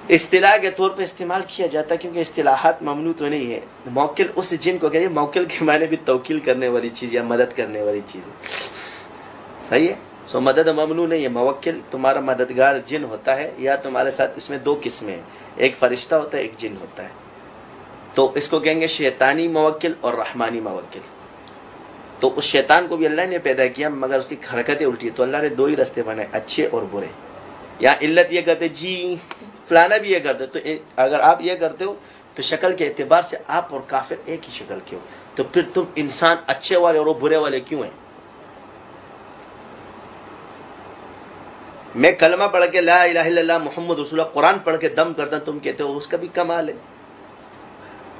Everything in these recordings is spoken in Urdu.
اصطلاح کے طور پہ استعمال کیا جاتا ہے کیونکہ اصطلاحات ممنوع تو نہیں ہے. موکل اس جن کو کہتے ہیں، موکل کے معنی بھی توکیل کرنے والی چیز یا مدد کرنے والی چیز ہے. صحیح ہے. سو مدد ممنوع نہیں ہے. موکل تمہارا مددگار جن ہوتا ہے یا تمہارے ساتھ. اس میں دو قسمیں ہیں، ایک فرشتہ ہوتا ہے، ایک جن ہوتا ہے. تو اس کو کہیں گے شیطانی موکل اور رحمانی موکل. تو اس شیطان کو بھی اللہ نے پیدا کیا مگر اس کی حرکتیں الٹی. تو اللہ نے دو ہی رستے بنائے، اچھے اور برے. یا علت یہ کرتے جی فلانا بھی یہ کرتے. تو اگر آپ یہ کرتے ہو تو شکل کے اعتبار سے آپ اور کافر ایک ہی شکل کے ہو. تو پھر تم انسان اچھے والے اور وہ برے والے کیوں ہیں؟ میں کلمہ پڑھ کے لا الہ الا اللہ محمد رسول اللہ قرآن پڑھ کے دم کرتا، تم کہتے ہو اس کا بھی کمال ہے.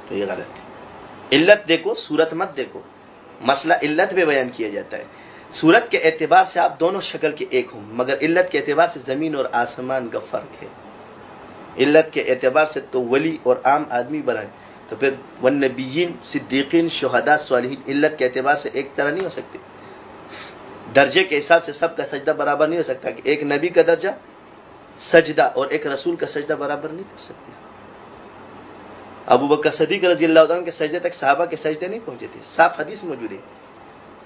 تو یہ غلط ہے. علت دیکھو، صورت مت دیکھو. مسئلہ علت پہ بیان کیا جاتا ہے. صورت کے اعتبار سے آپ دونوں شکل کے ایک ہوں، مگر علت کے اعتبار سے زمین اور آسمان کا فرق ہے. علت کے اعتبار سے تو ولی اور عام آدمی بنا ہے. تو پھر والنبیین، صدیقین، شہداء، صالحین علت کے اعتبار سے ایک طرح نہیں ہو سکتے. درجے کے حساب سے سب کا سجدہ برابر نہیں ہو سکتا کہ ایک نبی کا درجہ سجدہ اور ایک رسول کا سجدہ برابر نہیں کر سکتے. ابو بکر صدیق رضی اللہ عنہ کے سجدے تک صحابہ کے سجدے نہیں پہنچے تھے. صاف حدیث موجود ہے.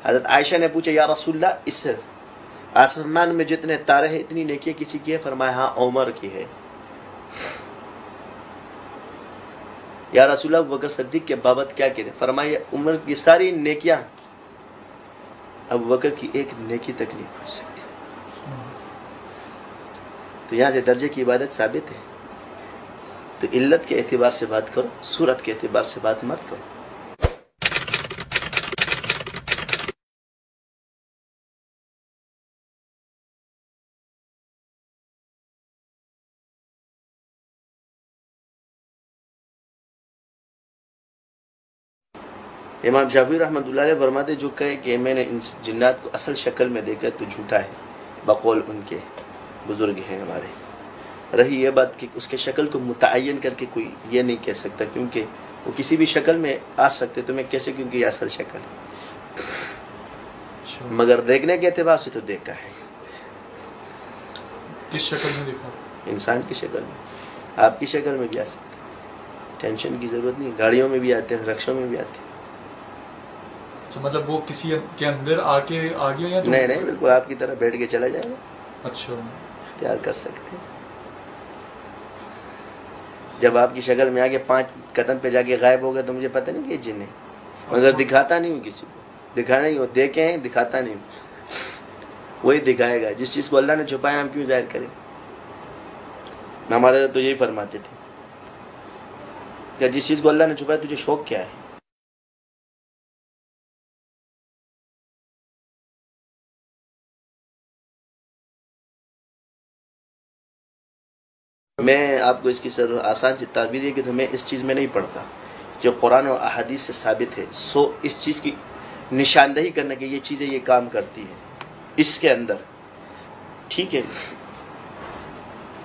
حضرت عائشہ نے پوچھا یا رسول اللہ اس آسمان میں جتنے تارے ہیں اتنی نیکیاں کسی کی ہے؟ فرمایا ہاں عمر کی ہے. یا رسول اللہ ابو بکر صدیق کے بابت کیا کہتے؟ فرمایا عمر کی ساری نیکیاں ابو بکر کی ایک نیکی تک نہیں پہنچ سکتی. تو یہاں سے درجے کی عبادت ثابت ہے. تو علت کے اعتبار سے بات کرو، صورت کے اعتبار سے بات مت کرو. امام شافعی رحمۃ اللہ علیہ فرماتے جو کہے کہ میں نے ان جنات کو اصل شکل میں دیکھا تو جھوٹا ہے، بقول ان کے بزرگ ہیں ہمارے. رہی یہ بات کہ اس کے شکل کو متعین کر کے کوئی یہ نہیں کہہ سکتا کیونکہ وہ کسی بھی شکل میں آ سکتے. تو میں کیسے کیونکہ یہ اصل شکل ہے، مگر دیکھنے کے اعتبار سے تو دیکھا ہے. کس شکل میں دیکھا؟ انسان کی شکل میں، آپ کی شکل میں بھی آ سکتے. ٹینشن کی ضرورت نہیں. گاڑیوں میں بھی آتے ہیں، رکشوں میں بھی آتے ہیں. مطلب وہ کسی کے اندر آ گیا یا نہیں نہیں، بالکل آپ کی طرح بیٹھ کے چلا جائے گا. اچھا، اختیار کر سکتے ہیں. جب آپ کی شکل میں آگے 5 قدم پہ جا کے غائب ہو گئے تو مجھے پتہ نہیں کہ جن ہے، مگر دکھاتا نہیں ہوں کسی کو. دکھانا ہی ہو، دیکھے ہیں دکھاتا نہیں ہوں. وہی دکھائے گا. جس چیز کو اللہ نے چھپایا ہم کیوں ظاہر کریں؟ ہمارے تو یہی فرماتے تھے کہ جس چیز کو اللہ نے چھپایا تجھے شوق کیا ہے؟ میں آپ کو اس کی آسان سی تعبیر ہے کہ تو میں اس چیز میں نہیں پڑھتا جو قرآن و احادیث سے ثابت ہے. سو اس چیز کی نشاندہی کرنا کہ یہ چیزیں یہ کام کرتی ہیں اس کے اندر. ٹھیک ہے.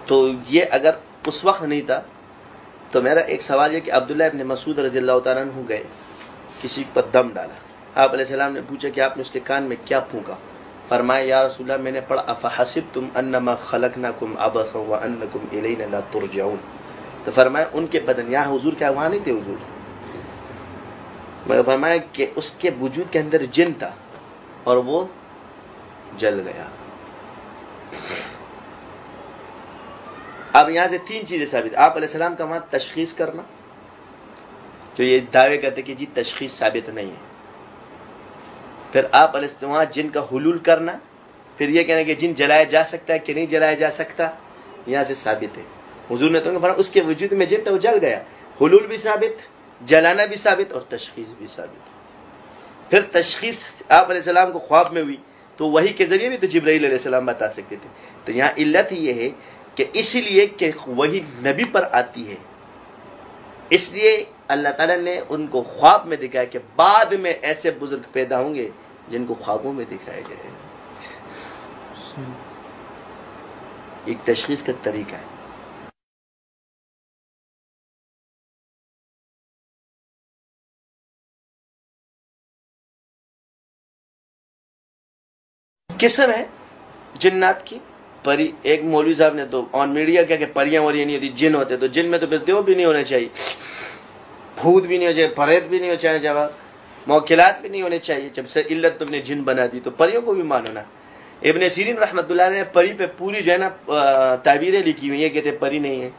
تو یہ اگر اس وقت نہیں تھا تو میرا ایک سوال یہ کہ عبداللہ ابن مسعود رضی اللہ تعالیٰ عنہ گئے، کسی پر دم ڈالا. آپ علیہ السلام نے پوچھا کہ آپ نے اس کے کان میں کیا پھونکا؟ فرمایا یا رسول اللہ میں نے پڑھا افحسبتم انما خلقناکم عبثا وانکم الینا لا ترجعون. تو فرمایا ان کے بدن، یہاں حضور کیا وہاں نہیں تھے حضور، میں فرمایا کہ اس کے وجود کے اندر جن تھا اور وہ جل گیا. اب یہاں سے 3 چیزیں ثابت. آپ علیہ السلام کا وہاں تشخیص کرنا، جو یہ دعوے کرتے کہ جی تشخیص ثابت نہیں ہے. پھر آپ علیہ السلام وہاں جن کا حلول کرنا، پھر یہ کہنا کہ جن جلایا جا سکتا ہے کہ نہیں جلایا جا سکتا، یہاں سے ثابت ہے. حضور نے تو فرمایا اس کے وجود میں جن تھا وہ جل گیا. حلول بھی ثابت، جلانا بھی ثابت اور تشخیص بھی ثابت. پھر تشخیص آپ علیہ السلام کو خواب میں ہوئی تو وحی کے ذریعے بھی تو جبرائیل علیہ السلام بتا سکتے تھے. تو یہاں علت ہی یہ ہے کہ اس لیے کہ وہی نبی پر آتی ہے، اس لیے اللہ تعالیٰ نے ان کو خواب میں دکھایا کہ بعد میں ایسے بزرگ پیدا ہوں گے جن کو خوابوں میں دکھائے گئے. ایک تشخیص کا طریقہ ہے. قسم ہے جنات کی پری ایک مولوی صاحب نے تو آن میڈیا کیا کہ پریاں وریاں نہیں ہوتی، جن ہوتے، تو جن میں تو پھر دیو بھی نہیں ہونے چاہیے، بھوت بھی نہیں ہونے چاہیے، پریت بھی نہیں ہونے چاہیے، موکلات بھی نہیں ہونے چاہیے. جب سے علت تم نے جن بنا دی تو پریوں کو بھی مانو نا. ابن سیرین رحمۃ اللہ نے پری پہ پوری جو ہے نا تعبیریں لکھی ہوئی ہیں، کہتے پری نہیں ہے.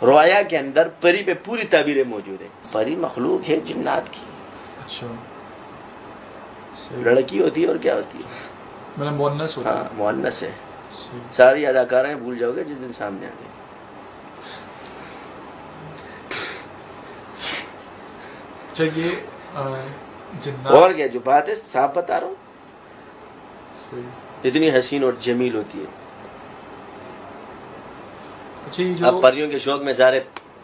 رویا کے اندر پری پہ پوری تعبیریں موجود ہیں. پری مخلوق ہے جنات کی. اچھا لڑکی ہوتی ہے اور کیا ہوتی ہے؟ مطلب مؤنث ہوتی ہے. ہاں مؤنث ہے. ساری اداکاریں بھول جاؤ گے جس دن سامنے آ گئی. چلیے جنات اور کیا جو بات ہے صاف بتا رہا ہوں، اتنی حسین اور جمیل ہوتی ہے. اچھا یہ اب جو پریوں کے شوق میں سارے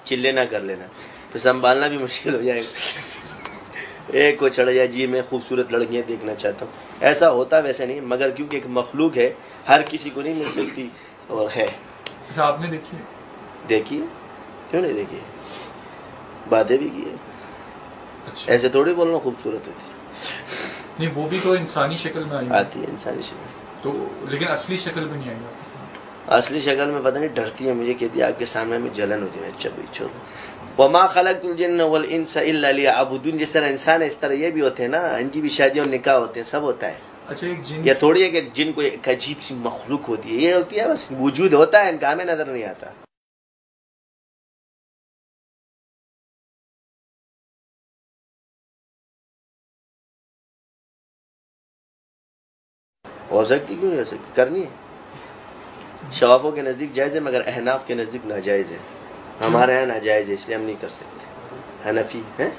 چلے نہ کر لینا، تو سنبھالنا بھی مشکل ہو جائے گا. ایک کو چڑھ جائے جی میں خوبصورت لڑکیاں دیکھنا چاہتا ہوں، ایسا ہوتا ویسے نہیں، مگر کیونکہ ایک مخلوق ہے ہر کسی کو نہیں مل سکتی اور ہے. اچھا آپ نے دیکھی ہے؟ دیکھیے کیوں نہیں دیکھیے، باتیں بھی کی ہے. اچھا ایسے تھوڑی بولنا خوبصورت ہوتی نہیں، وہ بھی تو انسانی شکل میں آئی ہے. آتی ہے انسانی شکل. تو لیکن اصلی شکل میں نہیں آئی آپ کے سامنے. اصلی شکل میں پتہ نہیں ڈرتی ہے مجھے، کہتی ہے آپ کے سامنے میں جلن ہوتی ہے. چلو چھوڑو. وما خلقت الجن والانس الا ليعبدون. جس طرح انسان ہے اس طرح یہ بھی ہوتے ہیں نا، ان کی بھی شادی اور نکاح ہوتے ہیں، سب ہوتا ہے. اچھا ایک جن یہ تھوڑی ہے کہ جن کو ایک عجیب سی مخلوق ہوتی ہے، یہ ہوتی ہے بس وجود ہوتا ہے، ان کا ہمیں نظر نہیں آتا. ہو سکتی کیوں نہیں ہو سکتی، کرنی ہے. شوافوں کے نزدیک جائز ہے مگر احناف کے نزدیک ناجائز ہے. ہمارے یہاں ناجائز ہے اس لیے ہم نہیں کر سکتے. حنفی ہیں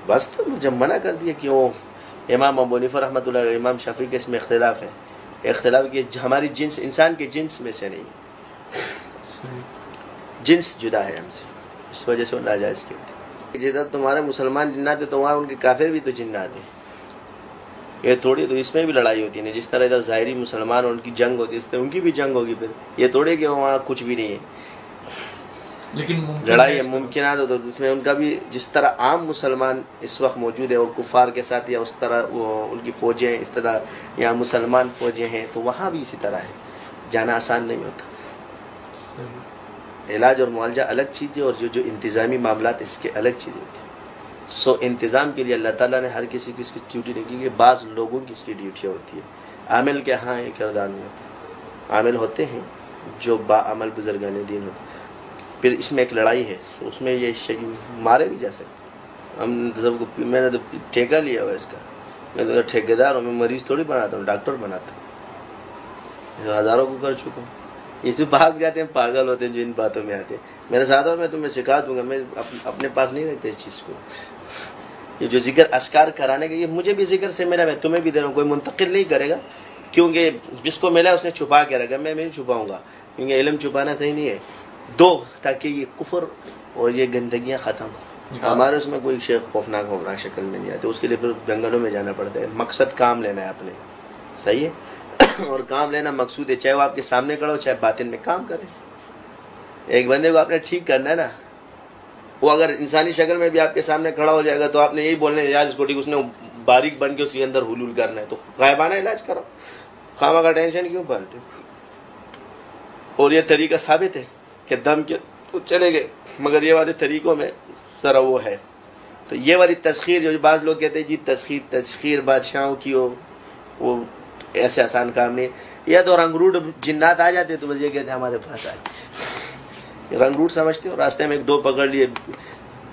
بس، تو جب منع کر دیا کہ وہ امام ابو حنیفہ رحمۃ اللہ علیہ، امام شافعی کے اس میں اختلاف ہے. اختلاف کہ ہماری جنس انسان کے جنس میں سے نہیں، جنس جدا ہے ہم سے، اس وجہ سے وہ ناجائز کہتے ہیں. جدھر تمہارے مسلمان جنات ہیں تو وہاں ان کے کافر بھی تو جنات ہیں. یہ تھوڑی تو اس میں بھی لڑائی ہوتی ہے، جس طرح ادھر ظاہری مسلمان اور ان کی جنگ ہوتی ہے اس طرح ان کی بھی جنگ ہوگی. پھر یہ تھوڑی کہ وہاں کچھ بھی نہیں ہے، لیکن لڑائی ہے ممکنات ہو تو اس میں ان کا بھی جس طرح عام مسلمان اس وقت موجود ہے اور کفار کے ساتھ، یا اس طرح وہ ان کی فوجیں اس طرح یا مسلمان فوجیں ہیں، تو وہاں بھی اسی طرح ہے. جانا آسان نہیں ہوتا. علاج اور معالجہ الگ چیز ہے اور جو انتظامی معاملات اس کے الگ چیزیں ہوتی ہیں. انتظام کے لیے اللہ تعالیٰ نے ہر کسی کی اس کی ڈیوٹی نہیں کی، کہ بعض لوگوں کی اس کی ڈیوٹیاں ہوتی ہے. عامل کے ہاں یہ کردار نہیں ہوتا. عامل ہوتے ہیں جو با عمل بزرگان دین ہوتے ہیں. پھر اس میں ایک لڑائی ہے، اس میں یہ مارے بھی جا سکتے. ہم سب کو، میں نے تو ٹھیکہ لیا ہوا اس کا، میں تو ٹھیکے دار ہوں، میں مریض تھوڑی بناتا ہوں، ڈاکٹر بناتا ہوں. جو ہزاروں کو کر چکا ہوں. یہ جو بھاگ جاتے ہیں پاگل ہوتے ہیں جو ان باتوں میں آتے ہیں. میرے ساتھ میں تمہیں سکھا دوں گا، میں اپنے پاس نہیں رکھتے اس چیز کو. یہ جو ذکر اذکار کرانے کا، یہ مجھے بھی ذکر سے ملا، میں تمہیں بھی دے رہا ہوں. کوئی منتقل نہیں کرے گا، کیونکہ جس کو ملا اس نے چھپا کے رکھا. میں نہیں چھپاؤں گا، کیونکہ علم چھپانا صحیح نہیں ہے. تاکہ یہ کفر اور یہ گندگیاں ختم. ہمارے اس میں کوئی شیخ خوفناک شکل میں نہیں آتے. اس کے لیے پھر جنگلوں میں جانا پڑتا ہے. مقصد کام لینا ہے اپنے، صحیح ہے. اور کام لینا مقصود ہے، چاہے وہ آپ کے سامنے کھڑا ہو چاہے باطن میں کام کرے. ایک بندے کو آپ نے ٹھیک کرنا ہے نا، وہ اگر انسانی شکل میں بھی آپ کے سامنے کھڑا ہو جائے گا تو آپ نے یہی بولنا ہے یار اس کو ٹھیک، اس نے باریک بن کے اس کے اندر حلول کرنا ہے. تو غائبانہ علاج کرو، خامہ کا ٹینشن کیوں پالتے. اور یہ طریقہ ثابت ہے کہ دم کے چلے گئے، مگر یہ والے طریقوں میں ذرا وہ ہے. تو یہ والی تسخیر جو بعض لوگ کہتے ہیں جی تسخیر بادشاہوں کی ہو، وہ ایسے آسان کام نہیں. یا تو رنگ روٹ جنات آ جاتے تو بس یہ کہتے ہیں ہمارے پاس آئے، رنگ روٹ سمجھتے ہو. راستے میں ایک دو پکڑ لیے.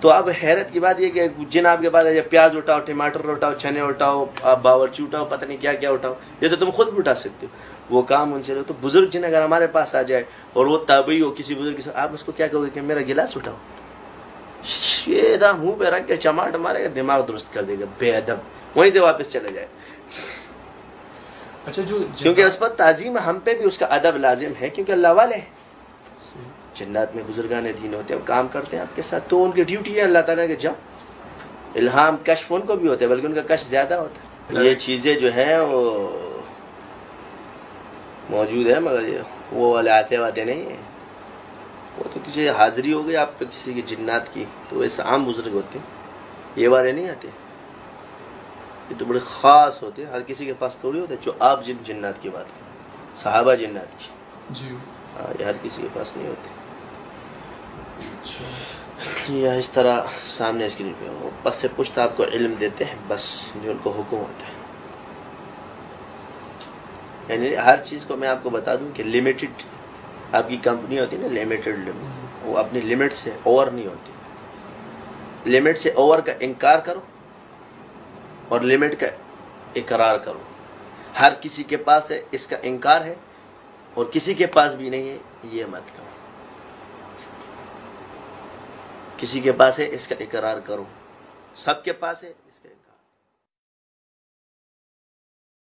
تو اب حیرت کی بات یہ کہ جن آپ کے پاس ہے، پیاز اٹھاؤ، ٹماٹر اٹھاؤ، چنے اٹھاؤ، باورچی اٹھاؤ، پتہ نہیں کیا کیا اٹھاؤ. یہ تو تم خود بھی اٹھا سکتے ہو، وہ کام ان سے لو. تو بزرگ جن اگر ہمارے پاس آ جائے اور وہ تابعی ہو کسی بزرگ کے ساتھ، آپ اس کو کیا کہو گے کہ میرا گلاس اٹھاؤ. یہ تھا منہ پہ رکھ کے چماٹ مارے گا، دماغ درست کر دے گا، بے ادب، وہیں سے واپس چلے جائے. اچھا کیونکہ اس پر تعظیم، ہم پہ بھی اس کا ادب لازم ہے، کیونکہ اللہ والے ہیں. جنات میں بزرگان دین ہوتے ہیں، وہ کام کرتے ہیں آپ کے ساتھ، تو ان کی ڈیوٹی ہے اللہ تعالیٰ کے جاؤ. الہام کشف ان کو بھی ہوتا ہے، بلکہ ان کا کشف زیادہ ہوتا ہے. یہ چیزیں جو ہیں وہ موجود ہے، مگر وہ والے آتے واتے نہیں ہیں. وہ تو کسی حاضری ہو گئی آپ پہ کسی کی جنات کی، تو ایسے عام بزرگ ہوتے ہیں، یہ والے نہیں آتے. یہ تو بڑے خاص ہوتے ہیں، ہر کسی کے پاس تھوڑی ہوتے جو آپ جن جنات کی بات کریں. صحابہ جنات کی. جی یہ ہر کسی کے پاس نہیں ہوتی. اچھا یا اس طرح سامنے اسکرین پہ ہو بس سے پشت آپ کو علم دیتے ہیں بس جو ان کو حکم ہوتا ہے. یعنی ہر چیز کو میں آپ کو بتا دوں کہ لمیٹڈ آپ کی کمپنی ہوتی ہے نا, لمیٹڈ لمٹ, وہ اپنی لمٹ سے اوور نہیں ہوتی. لمٹ سے اوور کا انکار کرو اور لمٹ کا اقرار کرو. ہر کسی کے پاس ہے اس کا انکار ہے اور کسی کے پاس بھی نہیں ہے یہ مت کرو. کسی کے پاس ہے اس کا اقرار کرو. سب کے پاس ہے